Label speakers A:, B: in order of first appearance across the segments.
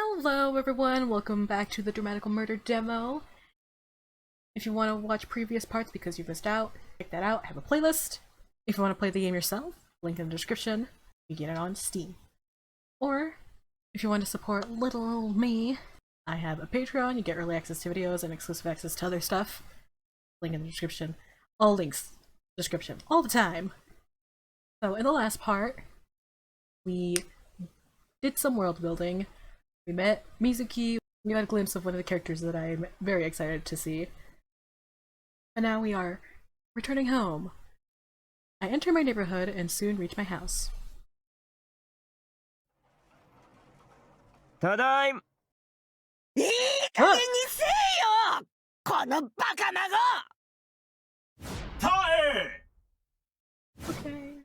A: Hello everyone, welcome back to the DRAMAtical Murder demo. If you want to watch previous parts because you've missed out, check that out. I have a playlist. If you want to play the game yourself, link in the description. You get it on Steam. Or, if you want to support little old me, I have a Patreon. You get early access to videos and exclusive access to other stuff. Link in the description. All links, description, all the time. So in the last part, we did some world building. We met Mizuki, we got a glimpse of one of the characters that I'm very excited to see. And now we are returning home. I enter my neighborhood and soon reach my house.
B: Tadaim!
C: いい加減にせえよこのバカ孫
A: Okay.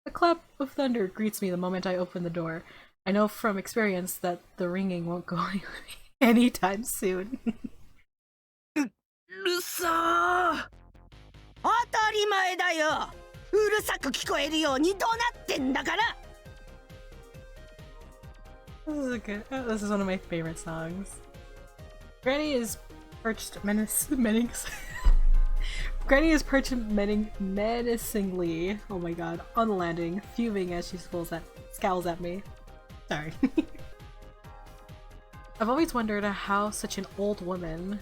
A: A clap of thunder greets me the moment I open the door. I know from experience that the ringing won't go anytime soon.
B: うるさ
C: 当たり前だようるさく聞こえるように怒鳴ってんだから
A: This is one of my favorite songs. Granny is perched Granny is perched menacingly, oh my god, on the landing, fuming as she scowls at me. Sorry. I've always wondered how such an old woman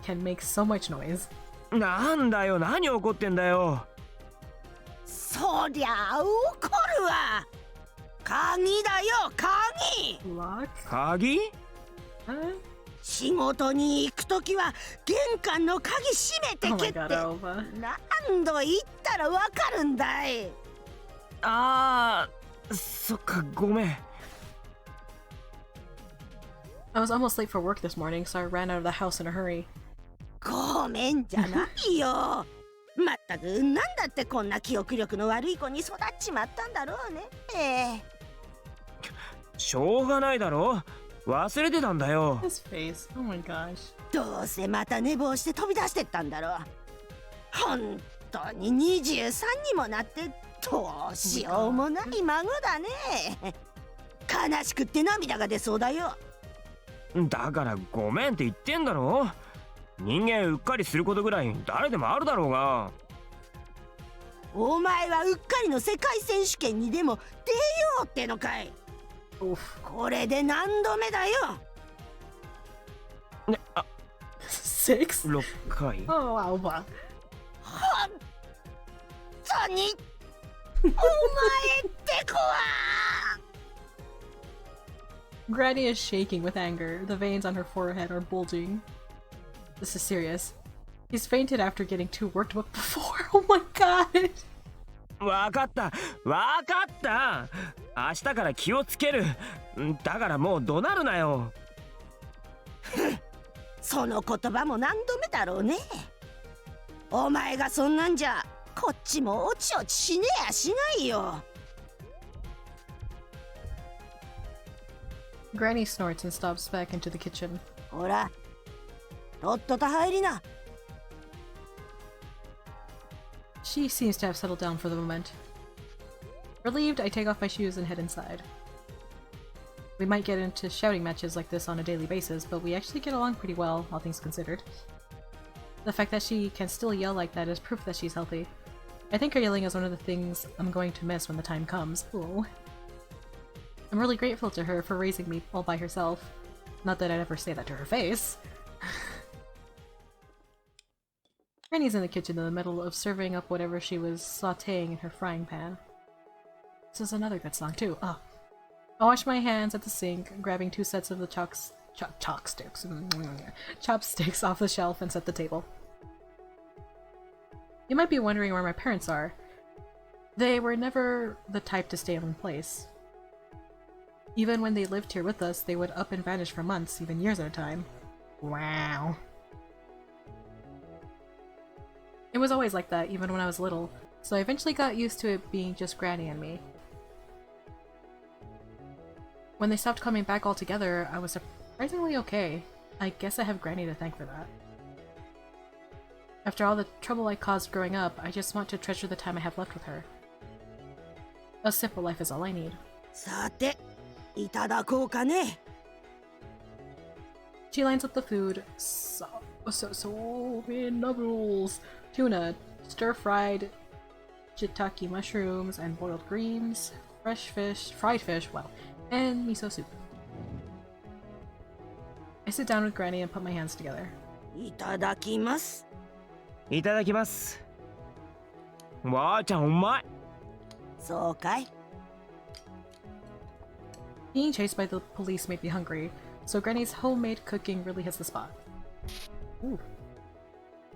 A: can make so much noise.
B: なんだよ、何怒ってんだよ。
C: そりゃ怒るわ鍵だよ鍵
A: Lock?
B: 鍵？
A: Huh?
C: 仕事に行くときは玄関の鍵閉めて
A: Oh
C: け
A: my
C: って
A: god, Alva.
C: 何度言ったらわかるんだい
B: ああ、そっか、ごめん。
A: I was almost late for work this morning, so I ran out of the house in a hurry.
C: ごめんじゃないよまったくなんだってこんな記憶力の悪い子に育っちまったんだろうね
B: しょうがないだろ。忘れてたんだよ。
A: His face, oh my gosh.
C: どうせまた寝坊して飛び出してったんだろう本当に23にもなってどうしようもない孫だね悲しくって涙が出そうだよ
B: だからごめんって言ってんだろ。人間うっかりすることぐらい誰でもあるだろうが。
C: お前はうっかりの世界選手権にでも出ようってのかい
A: Oof.
C: これで何度目だよ
B: ね、あ、
A: 6?
B: 6回。
A: Oh, Alva.
C: 本当にお前って子は
A: Granny is shaking with anger. The veins on her forehead are bulging. This is serious. He's fainted after getting too worked up before. Oh my god!
B: わかった、わかった。明日から気をつける。だからもう怒鳴るなよ。
C: その言葉も何度目だろうねお前がそんなんじゃこっちもおちおちしねえやしないよ
A: Granny snorts and stops back into the kitchen.
C: ほらとっとと入りな
A: She seems to have settled down for the moment. Relieved, I take off my shoes and head inside. We might get into shouting matches like this on a daily basis, but we actually get along pretty well, all things considered. The fact that she can still yell like that is proof that she's healthy. I think her yelling is one of the things I'm going to miss when the time comes. Ooh. I'm really grateful to her for raising me all by herself. Not that I'd ever say that to her face. Granny's in the kitchen in the middle of serving up whatever she was sautéing in her frying pan. This is another good song too. Oh. I wash my hands at the sink, grabbing 2 sets of the chopsticks off the shelf and set the table. You might be wondering where my parents are. They were never the type to stay in one place. Even when they lived here with us, they would up and vanish for months, even years at a time. Wow. It was always like that, even when I was little, so I eventually got used to it being just Granny and me. When they stopped coming back altogether, I was surprisingly okay. I guess I have Granny to thank for that. After all the trouble I caused growing up, I just want to treasure the time I have left with her. A simple life is all I need.
C: さていただこうかね。
A: She lines up the food. So many noodles. Tuna, stir-fried shiitake mushrooms and boiled greens, fresh fish, fried fish, and miso soup. I sit down with Granny and put my hands together.
C: いただきます。
B: いただきます。わーちゃんうまい。
C: そうかい。
A: Being chased by the police made me hungry, so Granny's homemade cooking really hits the spot. Ooh.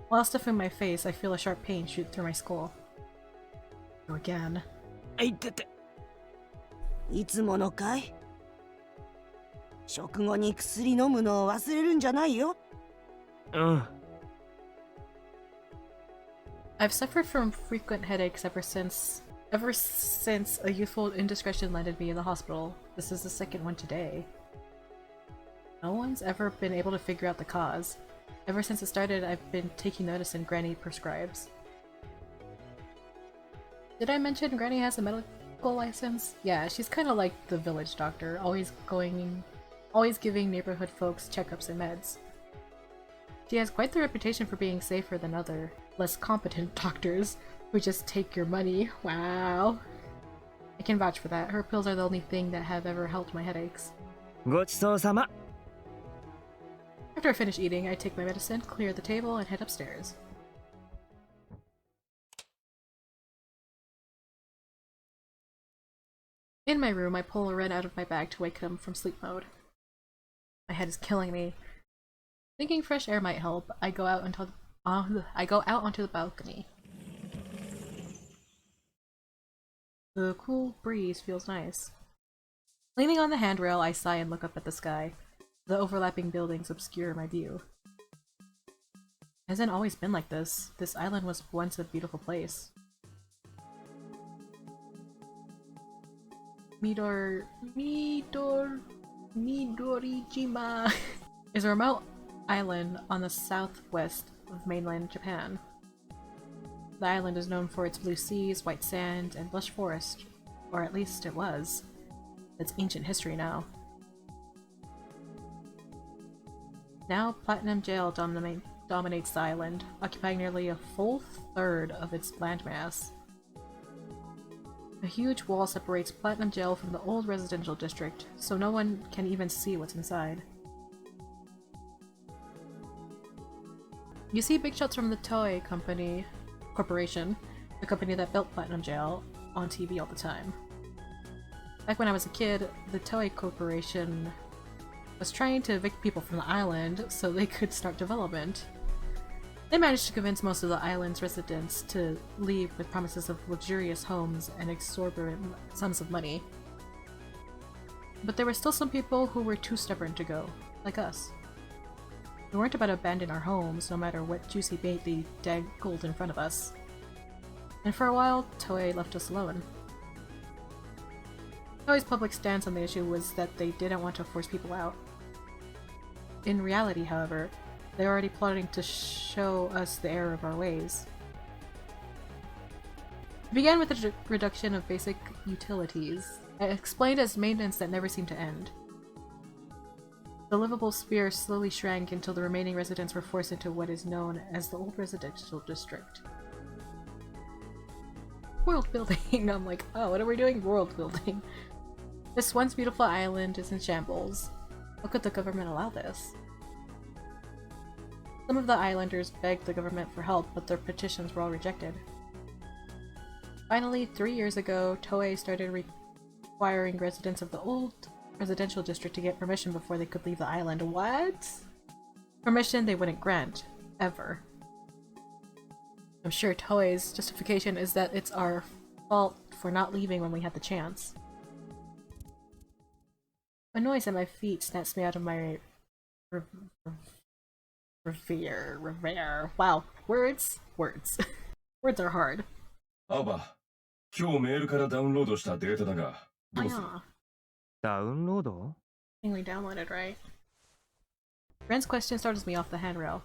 A: While stuffing my face, I feel a sharp pain shoot through my skull. Go again.
B: いてて。
C: いつものかい。食後に薬飲むのを忘れるんじゃないよ。
B: うん。
A: I've suffered from frequent headaches ever since a youthful indiscretion landed me in the hospital. This is the second one today. No one's ever been able to figure out the cause. Ever since it started, I've been taking medicine Granny prescribes. Did I mention Granny has a medical license? Yeah, she's kind of like the village doctor, always giving neighborhood folks checkups and meds. She has quite the reputation for being safer than other, less competent doctors who just take your money. Wow. I can vouch for that. Her pills are the only thing that have ever helped my headaches.
B: ごちそうさま。
A: After I finish eating, I take my medicine, clear the table, and head upstairs. In my room, I pull Ren out of my bag to wake him from sleep mode. My head is killing me. Thinking fresh air might help, I go out onto the balcony. The cool breeze feels nice. Leaning on the handrail, I sigh and look up at the sky. The overlapping buildings obscure my view. It hasn't always been like this. This island was once a beautiful place. Midorijima is a remote island on the southwest of mainland Japan. The island is known for its blue seas, white sand, and lush forest, or at least it was. It's ancient history now. Now, Platinum Jail dominates the island, occupying nearly a full third of its landmass. A huge wall separates Platinum Jail from the old residential district, so no one can even see what's inside. You see big shots from the Toei Corporation, the company that built Platinum Jail, on TV all the time. Back when I was a kid, the Toei Corporation was trying to evict people from the island so they could start development. They managed to convince most of the island's residents to leave with promises of luxurious homes and exorbitant sums of money. But there were still some people who were too stubborn to go, like us. We weren't about to abandon our homes, no matter what juicy bait they dangled in front of us. And for a while, Toei left us alone. Toei's public stance on the issue was that they didn't want to force people out. In reality, however, they're already plotting to show us the error of our ways. It began with the reduction of basic utilities, explained as maintenance that never seemed to end. The livable sphere slowly shrank until the remaining residents were forced into what is known as the old residential district. World building! I'm like, oh, what are we doing? World building. This once beautiful island is in shambles. How could the government allow this? Some of the islanders begged the government for help, but their petitions were all rejected. Finally, 3 years ago, Toei started requiring residents of the old residential district to get permission before they could leave the island. What? Permission they wouldn't grant. Ever. I'm sure Toei's justification is that it's our fault for not leaving when we had the chance. A noise at my feet snaps me out of my revere. Wow. Words? Words. Words are hard.
D: アバ、今日メールからダウンロードしたデータだが、どうする？
A: yeah.
B: ダウンロード？
A: Thing we downloaded, right? Ren's question startles me off the handrail.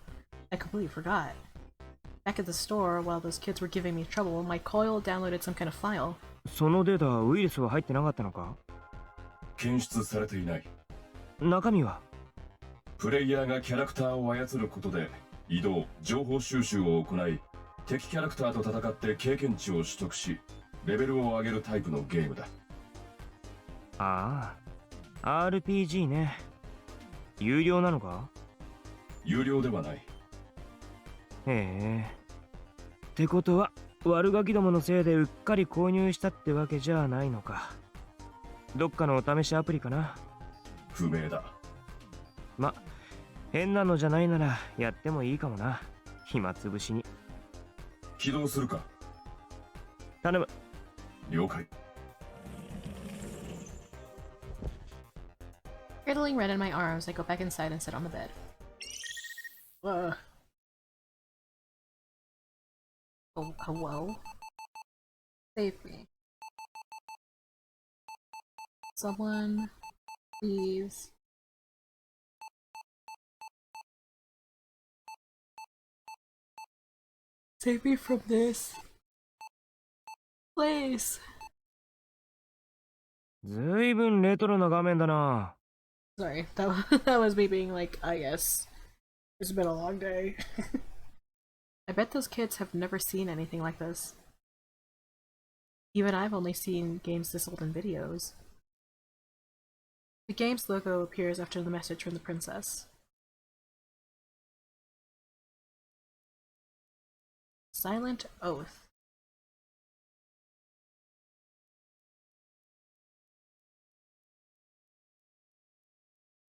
A: I completely forgot. Back at the store, while those kids were giving me trouble, my coil downloaded some kind of file.
B: そのデータウイルスは入ってなかったのか？
D: 検出されていない。
B: 中身は
D: プレイヤーがキャラクターを操ることで移動、情報収集を行い、敵キャラクターと戦って経験値を取得し、レベルを上げるタイプのゲームだ。
B: ああ、RPG ね。有料なのか？
D: 有料ではない。
B: へえ。ってことは、悪ガキどものせいでうっかり購入したってわけじゃないのか。どっかのお試しアプリかな。
D: 不明だ。
B: ま、変なのじゃないならやってもいいかもな。暇つぶしに。
D: 起動するか。
B: 頼む。
D: 了解。
A: Cradling Red in my arms, I go back inside and sit on the bed. Oh, hello? Save me. Someone, please. Save me from this. Please.
B: ずいぶんレトロな画面だな。
A: Sorry, that was me being like, I guess. It's been a long day. I bet those kids have never seen anything like this. Even I've only seen games this old in videos. The game's logo appears after the message from the princess. Silent Oath.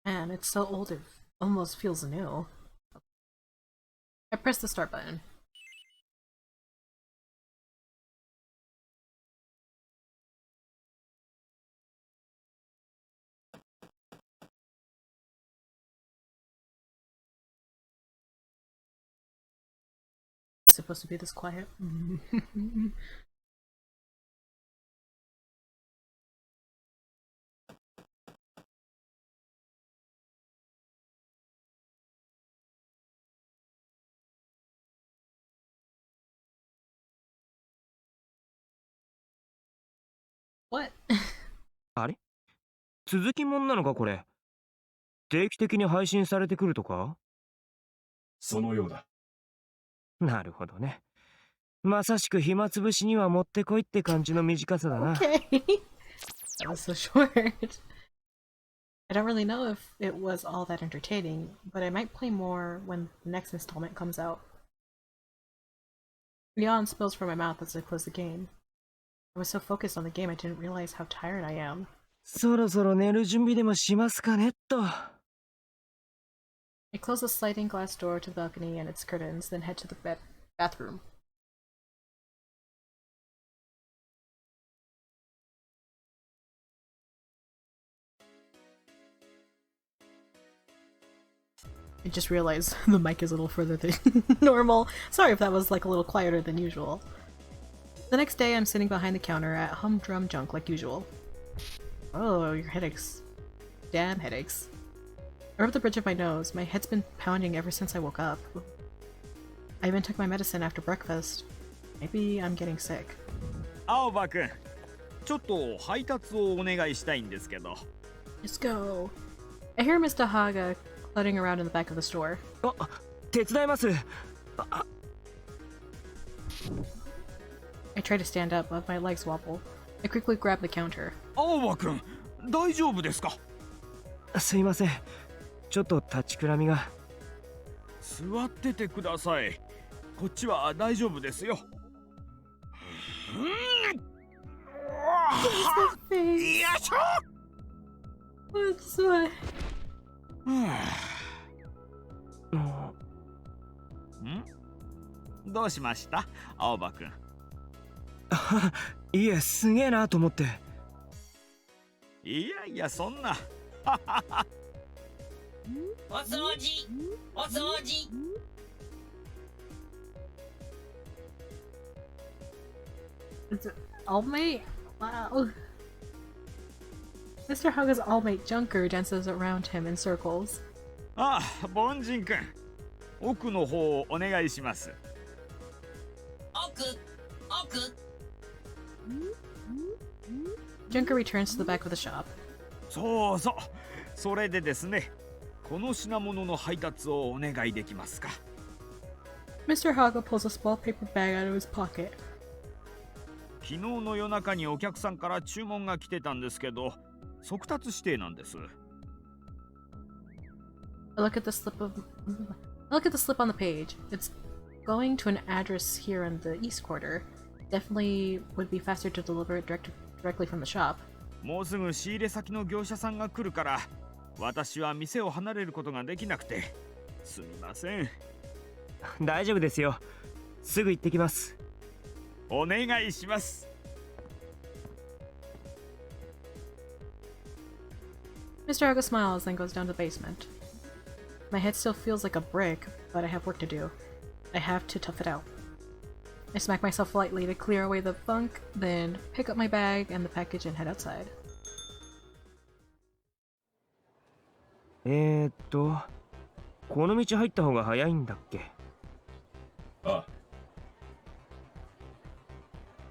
A: Man, it's so old it almost feels new. I press the start button. It's supposed to be this quiet. What?
B: あれ？続きもんなのかこれ。定期的に配信されてくるとか？
D: そのようだ。
B: なるほどね。まさしく暇つぶしにはもってこいって感じの短さだな。
A: Okay. That was so short. I don't really know if it was all that entertaining, but I might play more when the next installment comes out. Yawn spills from my mouth as I close the game. I was so focused on the game I didn't realize how tired I am.
B: そろそろ寝る準備でもしますかねっと。
A: I close the sliding glass door to the balcony and its curtains, then head to the bathroom. I just realized the mic is a little further than normal. Sorry if that was like a little quieter than usual. The next day, I'm sitting behind the counter at Humdrum Junk like usual. Oh, your headaches. Damn headaches. I rub the bridge of my nose. My head's been pounding ever since I woke up. I even took my medicine after breakfast. Maybe I'm getting sick.
E: 青葉くん、ちょっと配達をお願いしたいんですけど。
A: Let's go. I hear Mr. Haga cluttering around in the back of the store.
B: あ、手伝います。
A: I try to stand up, but my legs wobble. I quickly grab the counter.
E: 青葉くん、大丈夫ですか？
B: すいません。ちょっと立ちくらみが。
E: 座っててください。こっちは大丈夫ですよ。
A: What's the face?
E: よいしょ。
A: What's the...
E: どうしました、青葉くん？
B: いえ、すげえなと思って。
E: いやいや、そんな。
F: お掃除お掃除。
A: It's an all-mate? Wow. Mr. Haga's all-mate Junker dances around him in circles.
E: ああ、凡人くん。奥の方をお願いします。
F: 奥奥。
A: Junker returns to the back of the shop.
E: そうそう。それでですね、この品物の配達をお願いできますか。
A: Mr. Haga pulls a small paper bag out of his pocket.
E: 昨日の夜中にお客さんから注文が来てたんですけど、速達指定なんです。
A: I look at the slip on the page. It's going to an address here in the East Quarter. Definitely would be faster to deliver it directly from the shop.
E: もうすぐ仕入れ先の業者さんが来るから、私は店を離れることができなくて、すみません。
B: 大丈夫ですよ。すぐ行ってきます。
E: お願いします。
A: Mr. Haga smiles, then goes down to the basement. My head still feels like a brick, but I have work to do. I have to tough it out. I smack myself lightly to clear away the funk, then pick up my bag and the package and head outside.
B: この道入った方が早いんだっけ？
D: あ、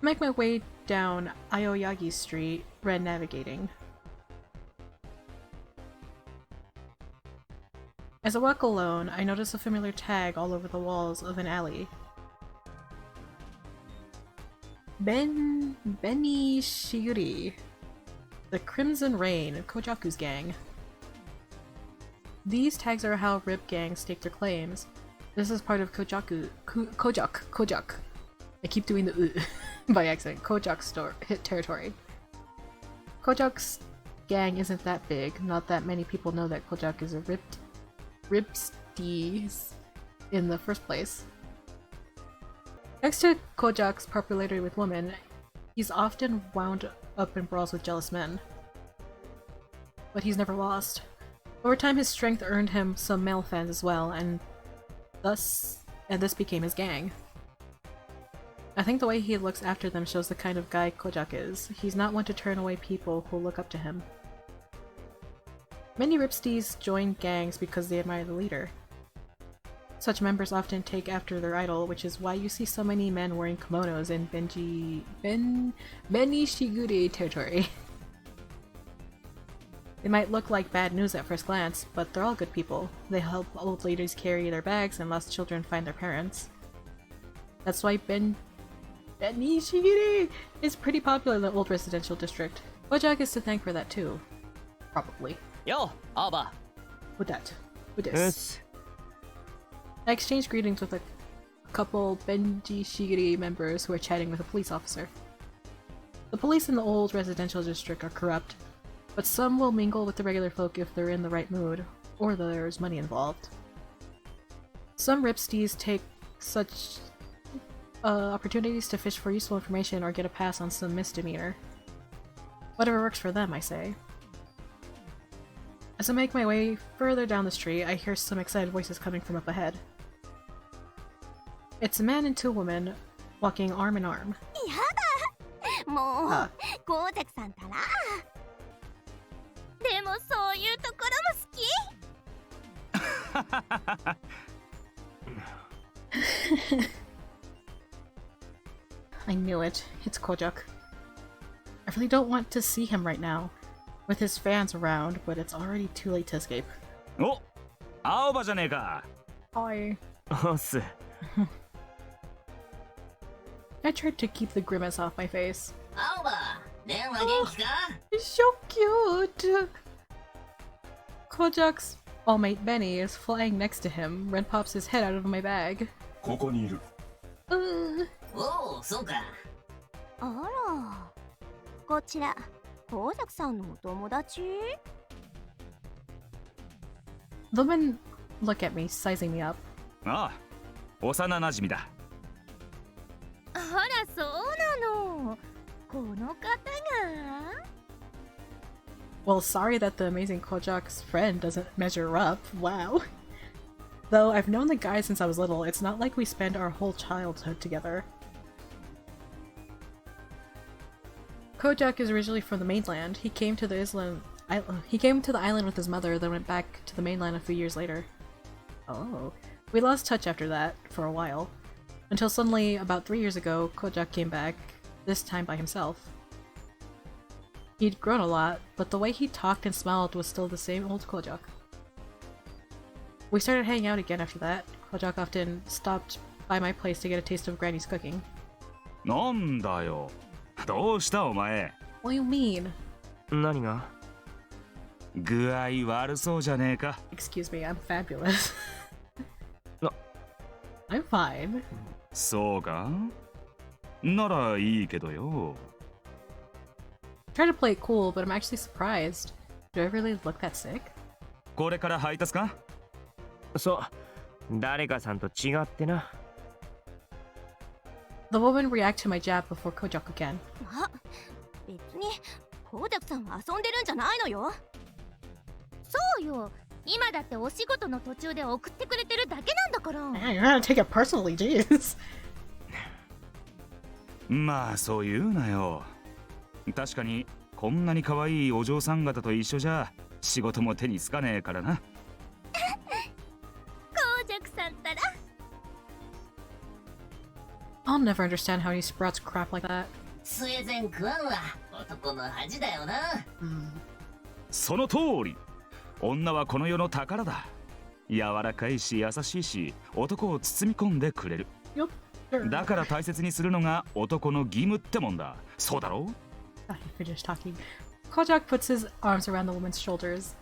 A: I make my way down Aoyagi Street, red navigating. As I walk alone, I notice a familiar tag all over the walls of an alley. Benny Shiuri, the Crimson Rain, Kojaku's gang. These tags are how rip gangs stake their claims. This is part of Kojak. I keep doing the by accident. Kojak's hit territory. Kojak's gang isn't that big. Not that many people know that Kojak is a ripsties in the first place. Next to Kojak's popularity with women, he's often wound up in brawls with jealous men. But he's never lost. Over time, his strength earned him some male fans as well, and this became his gang. I think the way he looks after them shows the kind of guy Kojak is. He's not one to turn away people who look up to him. Many ripsties join gangs because they admire the leader. Such members often take after their idol, which is why you see so many men wearing kimonos in Benny Shigure territory. They might look like bad news at first glance, but they're all good people. They help old ladies carry their bags and lost children find their parents. That's why Benny Shigure is pretty popular in the old residential district. Kojak is to thank for that too. Probably.
F: Yo, Aba.
A: With this. I exchange greetings with a couple Benji Shigiri members who are chatting with a police officer. The police in the old residential district are corrupt, but some will mingle with the regular folk if they're in the right mood, or there's money involved. Some ripsties take such opportunities to fish for useful information or get a pass on some misdemeanor. Whatever works for them, I say. As I make my way further down the street, I hear some excited voices coming from up ahead. It's a man and two women walking arm in arm.
C: もうゴーザクさんたら。でもそういうところも好き。
A: I knew it. It's Kojak. I really don't want to see him right now, with his fans around, but it's already too late to escape.
E: お、青葉じゃねえか。
A: Hi.
B: おっす。
A: I tried to keep the grimace off my face.
F: 青葉、電話元気か？
A: So cute! Kojak's all-mate Benny is flying next to him. Ren pops his head out of my bag.
D: ここにいる。
F: おお、そうか。
C: あら、こちらゴーザクさんのお友達？
A: The women look at me, sizing me up.
E: ああ、幼馴染だ。
C: あら、そうなの。この方が。
A: Well, sorry that the amazing Kojak's friend doesn't measure up. Wow. Though I've known the guy since I was little, it's not like we spend our whole childhood together. Kojak is originally from the mainland. He came to the island with his mother, then went back to the mainland a few years later. Oh. We lost touch after that, for a while. Until suddenly, about 3 years ago, Kojak came back, this time by himself. He'd grown a lot, but the way he talked and smiled was still the same old Kojak. We started hanging out again after that. Kojak often stopped by my place to get a taste of Granny's cooking.
E: なんだよ。どうしたお前。
A: What do you mean?
B: 何が？
E: 具合悪そうじゃねえか。
A: Excuse me, I'm fabulous.
B: No.
A: I'm fine.
E: そうか？ならいいけどよ。
A: I try to play it cool, but I'm actually surprised. Do I really look that sick?
E: これから配達か？
B: そう。誰かさんと違ってな。
A: The woman reacted to my jab before Kojak again.
G: あ、別にコージャクさんは遊んでるんじゃないのよ。そうよ。今だってお仕事の途中で送ってくれてるだけなんだから。
A: Man, you're gonna take it personally, jeez.
E: まあそう言うなよ。確かにこんなに可愛いお嬢さん方と一緒じゃ仕事も手につかねえからな。
G: コージャクさんったら。
A: I'll never understand how he sprouts crap like that.
F: 末前食わんは男の恥だよな。
E: その通り。女はこの世の宝だ。柔らかいし優しいし男を包み込んでくれる。
A: Yup. Sure.
E: だから大切にするのが男の義務ってもんだ。そうだろう？
A: Ah, he finished talking. Kojak puts his arms around the woman's shoulders.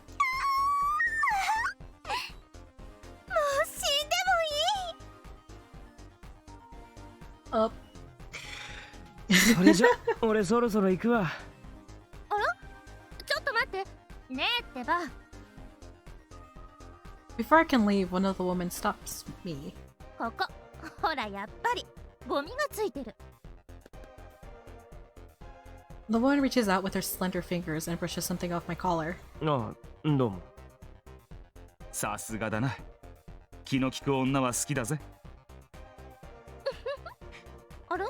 G: もう死んでもいい。
A: Up.
B: それじゃ俺そろそろ行くわ。
G: ちょっと待って。ねえってば。
A: Before I can leave, one of the women stops me.
G: ここ。ほらやっぱりゴミがついてる。
A: The woman reaches out with her slender fingers and brushes something off my collar.
B: あ、どうも。
E: さすがだな。気の利く女は好きだぜ。
G: あら？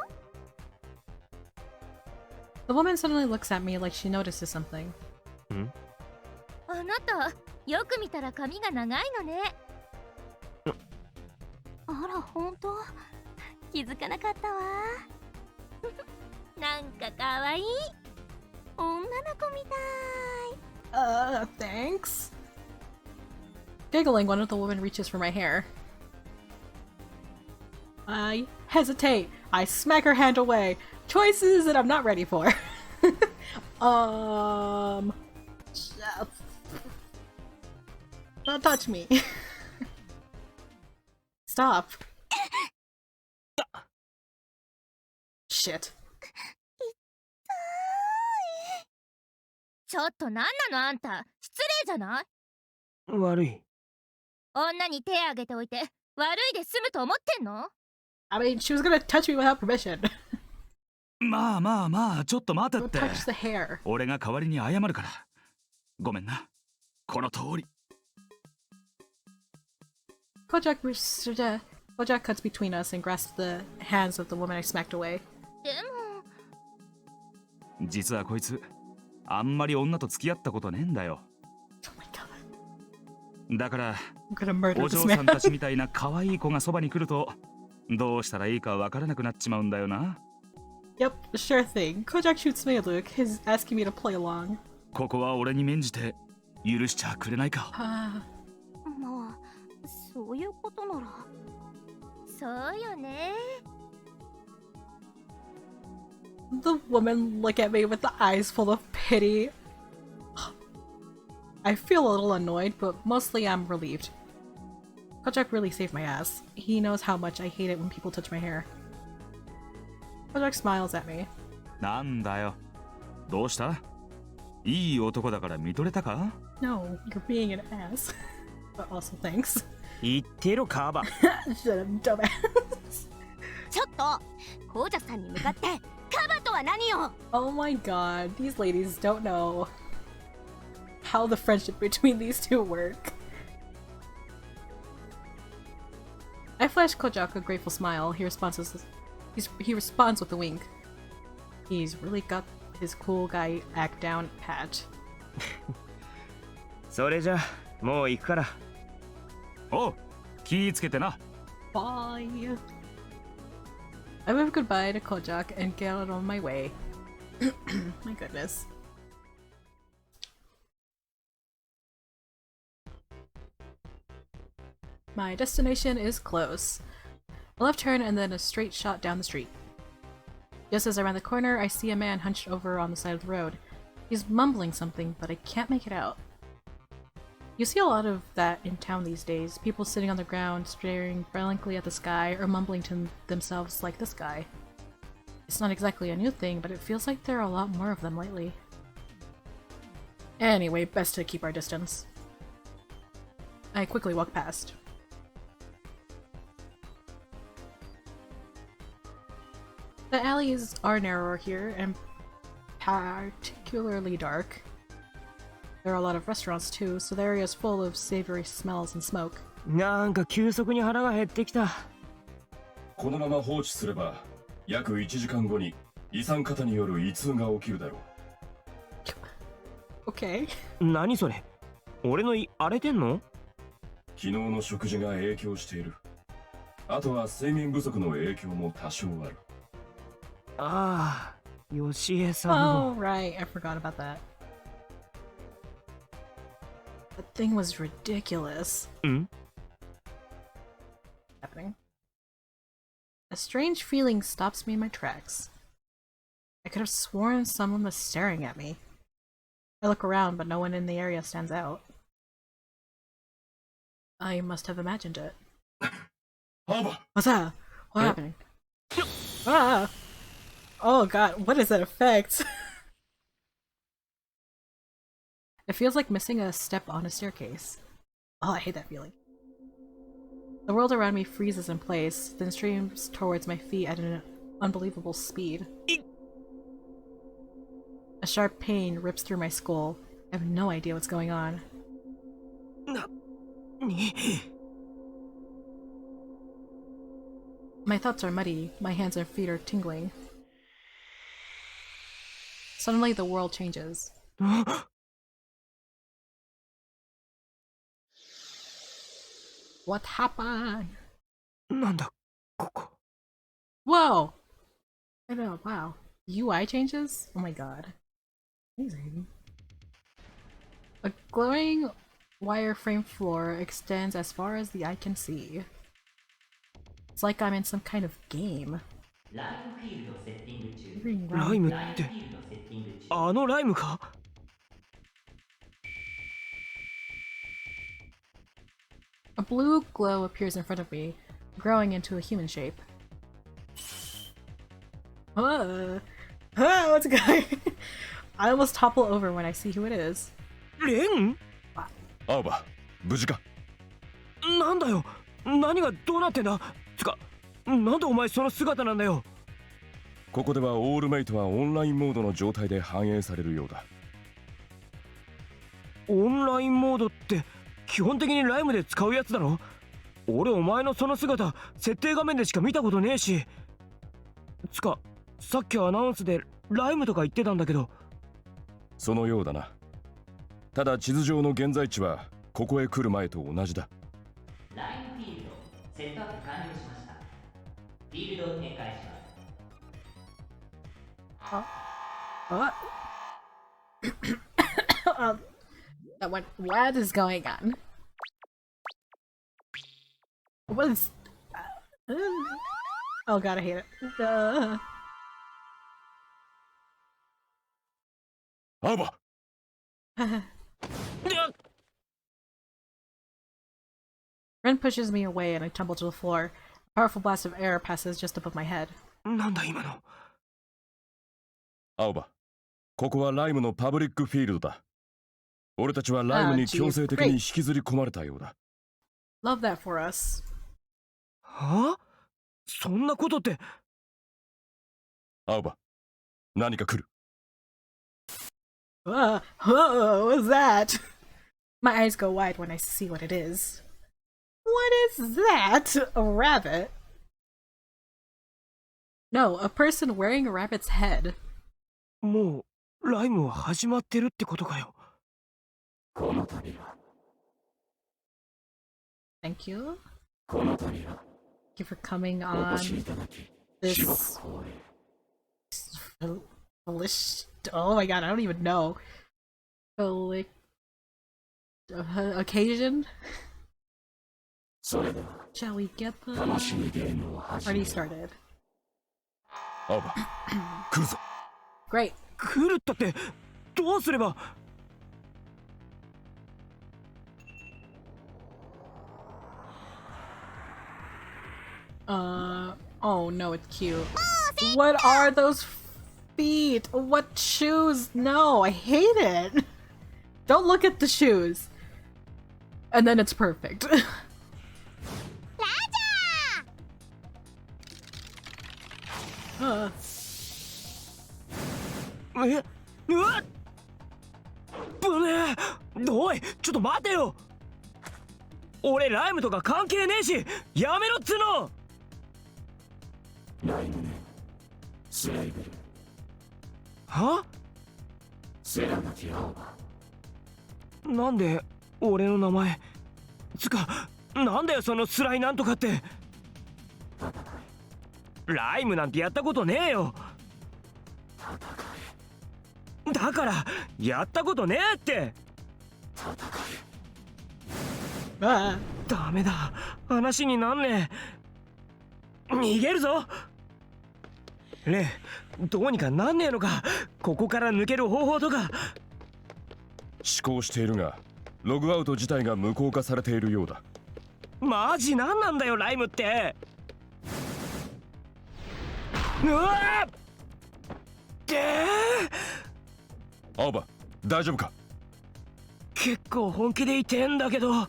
A: The woman suddenly looks at me like she notices something.
B: ん？
G: あなたよく見たら髪が長いのね。あら本当？気づかなかったわ。なんかかわいい。女の子みたい。
A: Thanks. Giggling, one of the women reaches for my hair. I hesitate. I smack her hand away. Choices that I'm not ready for. Don't touch me. Stop. Shit.
G: ちょっとなんなのあんた。失礼じゃない？
B: 悪い。
G: 女に手あげておいて悪いで済むと思ってんの？
A: I mean, she was gonna touch me without permission.
E: まあまあまあちょっと待て
A: Don't
E: って。
A: touch the hair.
E: 俺が代わりに謝るから。ごめんな。この通り。
A: Kojak cuts between us and grasps the hands of the woman I smacked away.
G: でも
E: 実はこいつあんまり女と付き合ったことねえんだよ。
A: Oh my god.
E: だから
A: I'm gonna murder
E: お
A: this
E: 嬢さん
A: man.
E: たちみたいな可愛い子がそばに来るとどうしたらいいかわからなくなっちまうんだよな。
A: Yep, sure thing. Kojak shoots me a look. He's asking me to play along.
E: ここは俺に免じて許しちゃくれないか。
A: Ah.
G: まあそういうことなら。そうよね。
A: The women look at me with the eyes full of pity. I feel a little annoyed, but mostly I'm relieved. Kojak really saved my ass. He knows how much I hate it when people touch my hair. Kojak smiles at me.
E: なんだよ。どうした？いい男だから見とれたか？
A: No, you're being an ass. But also thanks.
B: 言ってろカバ。
A: Shut up, dumbass.
G: ちょっとコージャさんに向かってカバとは何よ。
A: Oh my god, these ladies don't know how the friendship between these two work. I flash Kojak a grateful smile. He responds with a wink. He's really got his cool guy act down pat.
B: それじゃもう行くから。
E: おう、気ぃつけてな。
A: Bye. I wave goodbye to Kojak and get out on my way. My goodness. my destination is close. A left turn and then a straight shot down the street. Just as I round the corner, I see a man hunched over on the side of the road. He's mumbling something, but I can't make it out. You see a lot of that in town these days, people sitting on the ground, staring blankly at the sky, or mumbling to themselves like this guy. It's not exactly a new thing, but it feels like there are a lot more of them lately. Anyway, best to keep our distance. I quickly walk past. The alleys are narrower here, and particularly dark. There are a lot of restaurants too, so the area is full of savory smells and smoke.
B: なんか急速に腹が減ってきた。
D: このまま放置すれば約1時間後に胃酸過多による胃痛が起きるだろう。
A: Okay.
B: 何それ？俺の胃荒れてんの？
D: 昨日の食事が影響している。あとは睡眠不足の影響も多少ある。
B: ああ、よしえさんの。
A: Oh, right. I forgot about that. That thing was ridiculous.
B: ん？
A: Happening. A strange feeling stops me in my tracks. I could have sworn someone was staring at me. I look around, but no one in the area stands out. I must have imagined it. What's that? What's happening? Ah! Oh god, what is that effect? It feels like missing a step on a staircase. Oh, I hate that feeling. The world around me freezes in place, then streams towards my feet at an unbelievable speed. A sharp pain rips through my skull. I have no idea what's going on. My thoughts are muddy, my hands and feet are tingling. Suddenly the world changes. What happened?
B: なんだここ。
A: Whoa! I know, wow. UI changes? Oh my god. Amazing. A glowing wireframe floor extends as far as the eye can see. It's like I'm in some kind of game.
F: ライムフィールドセッティング中。
B: ライムって
F: ライムフィールドセッティング中。
B: あのライムか？
A: A blue glow appears in front of me, growing into a human shape. What's going? I almost topple over when I see who it is.
B: レン？
D: 青葉、無事か？
B: なんだよ。何がどうなってんだ？つか、なんでお前その姿なんだよ。
D: ここではオールメイトはオンラインモードの状態で反映されるようだ。
B: オンラインモードって基本的にライムで使うやつだろ？俺お前のその姿設定画面でしか見たことねえし。つか、さっきアナウンスでライムとか言ってたんだけど。
D: そのようだな。ただ地図上の現在地はここへ来る前と同じだ。
F: ライムフィールドセットアップ完了しました。フィールドを展開します。
A: What is going on? What is... Oh god, I hate it.
D: Ava!
A: Ren pushes me away and I tumble to the floor. A powerful blast of air passes just above my head.
B: なんだ今の。
D: 青葉、ここはライムのパブリックフィールドだ。俺たちはライムに強制的に引きずり込まれたようだ。
A: Love that for us.
B: はあ？そんなことって。
D: 青葉、何か来る。
A: What's that? My eyes go wide when I see what it is. What is that? A rabbit? No, a person wearing a rabbit's head.
B: もうライムは始まってるってことかよ。
A: Thank you. Thank you for coming on this oh my god, I don't even know. Occasion? Shall we get them? Already started.
D: アーバ来るぞ。
A: Great.
B: 来るったってどうすれば。
A: Oh no, it's cute. What are those feet? What shoes? No, I hate it. Don't look at the shoes. And then it's perfect. Uh,
B: え、うわっぶねえ。おいちょっと待てよ。俺ライムとか関係ねえしやめろっつうの。は？なんで俺の名前つかなんだよそのスライなんとかって。ライムなんてやったことねえよ。だからやったことねえって。
A: ah.
B: ダメだ話になんねえ。逃げるぞレイ。どうにかなんねえのか。ここから抜ける方法とか。
D: 試行しているがログアウト自体が無効化されているようだ。
B: マジなんなんだよライムって。うわっ
D: アーバ大丈夫か。
B: 結構本気で言ってんだけど。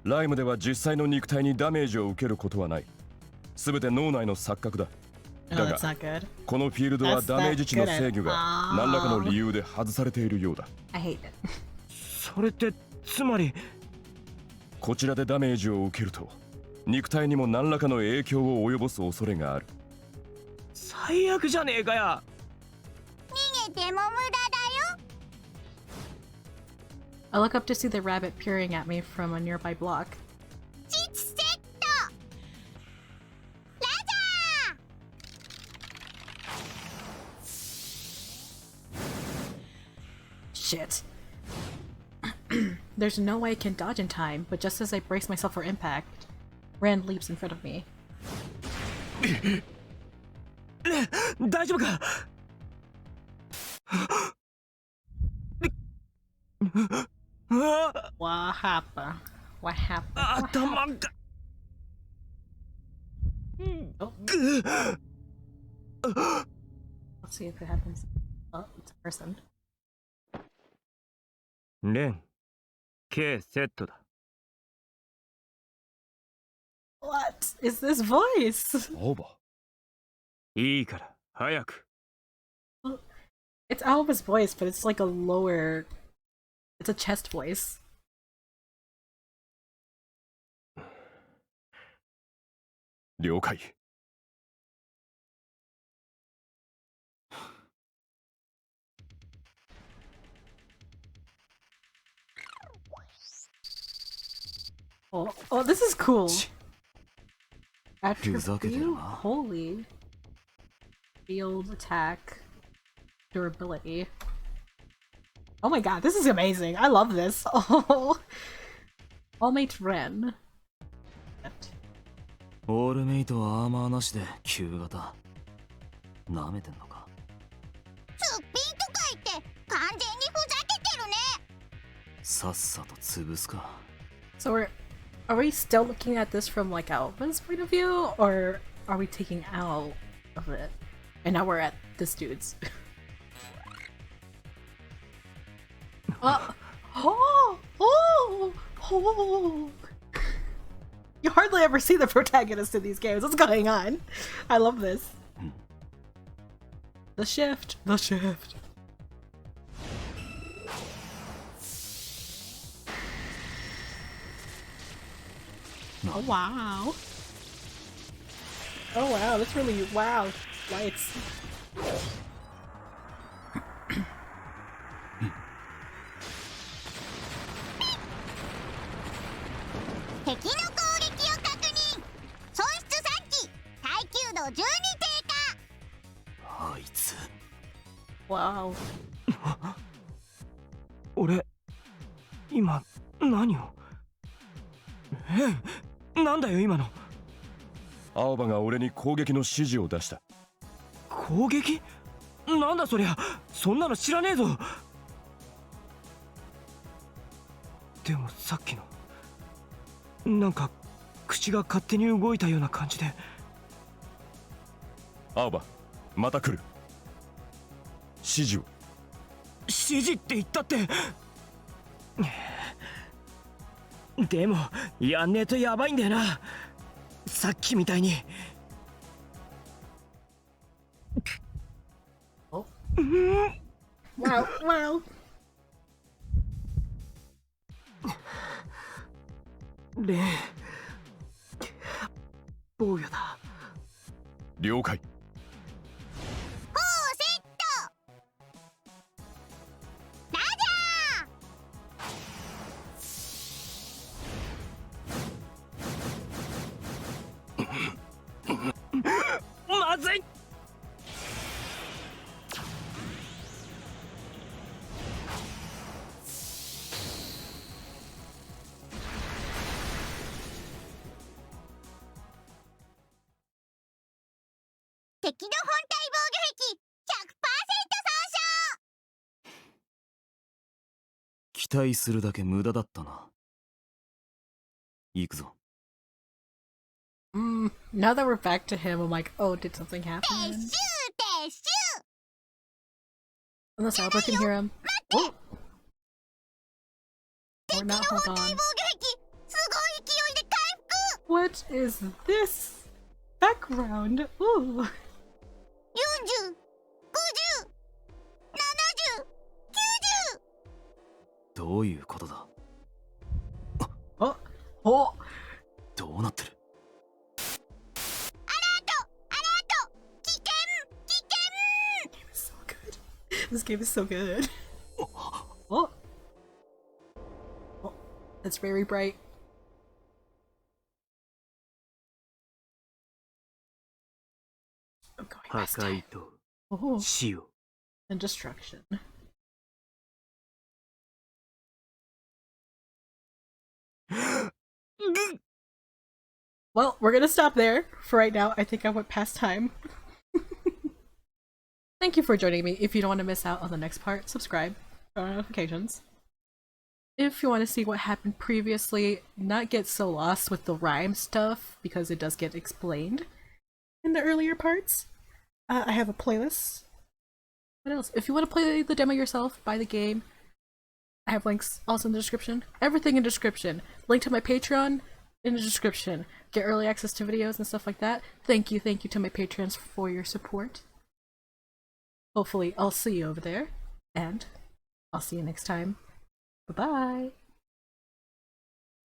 D: ライムでは実際の肉体にダメージを受けることはない。すべて脳内の錯覚だ。
A: Oh,
D: だが
A: that's not good.
D: このフィールドは
A: That's
D: ダメージ値の
A: not good
D: 制御が
A: at all.
D: 何らかの理由で外されているようだ。
A: I hate it.
B: それってつまり。
D: こちらでダメージを受けると肉体にも何らかの影響を及ぼす恐れがある。
B: 最悪じゃねえかや。
G: 逃げても無駄だよ。
A: I look up to see the rabbit peering at me from a nearby block.
G: 実セットラジャー
A: Shit. There's no way I can dodge in time, but just as I brace myself for impact, Rand leaps in front of me.
B: 大丈夫か。
A: What happened? What happened?
B: 頭が。
A: Oh, let's see if it happens. Oh, it's a person.
B: レン K セットだ。
A: What is this voice?
D: アーバ
B: いいから早く。
A: It's Alba's voice, but it's like a lower. It's a chest voice.
D: 了解。
A: Oh, this is cool. After
E: ふざけてるな。
A: holy field attack durability. Oh my god, this is amazing. I love this. Oh, Allmate Ren.
E: オールメイトはアーマーなしで旧型。なめてんのか。
G: すっぴんとか言って完全にふざけてるね。
E: さっさと潰すか。
A: So are we still looking at this from like Alba's point of view, or are we taking out of it? And now we're at this dude's. Oh. You hardly ever see the protagonist in these games. What's going on? I love this. The shift. Oh wow. Oh wow, that's really wow. Lights.
G: 敵の攻撃を確認。損失3機、耐久度12低下。
E: あいつ。
A: Wow.
B: 俺今何を。なんだよ今の。
D: 青葉が俺に攻撃の指示を出した。
B: 攻撃？なんだそりゃ、そんなの知らねえぞ。でもさっきのなんか口が勝手に動いたような感じで。
D: 青葉、また来る。指示を。
B: 指示って言ったって。でもやんねえとやばいんだよな、さっきみたいに。
A: Oh. Wow, wow.
B: レン、防御だ。
D: 了解。
B: まずい。
G: 敵の本体防御壁 100% 損傷。
E: 期待するだけ無駄だったな。行くぞ。
A: Now that we're back to him, I'm like, oh, did something happen?
G: 撤収撤収。
A: Unless Albert can hear him. Oh! Or
G: 敵
A: not,
G: の
A: hold
G: 本体
A: on.
G: 防御壁すごい勢いで回復。
A: What is this background? Ooh.
G: 40、50、70、90。
E: どういうことだ。
A: Oh! Oh!
E: どうなってる。
G: アラート危険危険。
A: This game is so good. This game is so good. Oh! Oh, that's very bright. I'm going
B: 破
A: past
B: 壊
A: it.
B: と
A: Oh,
B: 死を。
A: and destruction. Well, we're gonna stop there for right now. I think I went past time. Thank you for joining me. If you don't want to miss out on the next part, subscribe, turn on notifications. If you want to see what happened previously, not get so lost with the rhyme stuff, because it does get explained in the earlier parts, I have a playlist. What else? If you want to play the demo yourself, buy the game, I have links also in the description. Everything in description. Link to my Patreon in the description. Get early access to videos and stuff like that. Thank you to my patrons for your support. Hopefully I'll see you over there, and I'll see you next time. Bye-bye!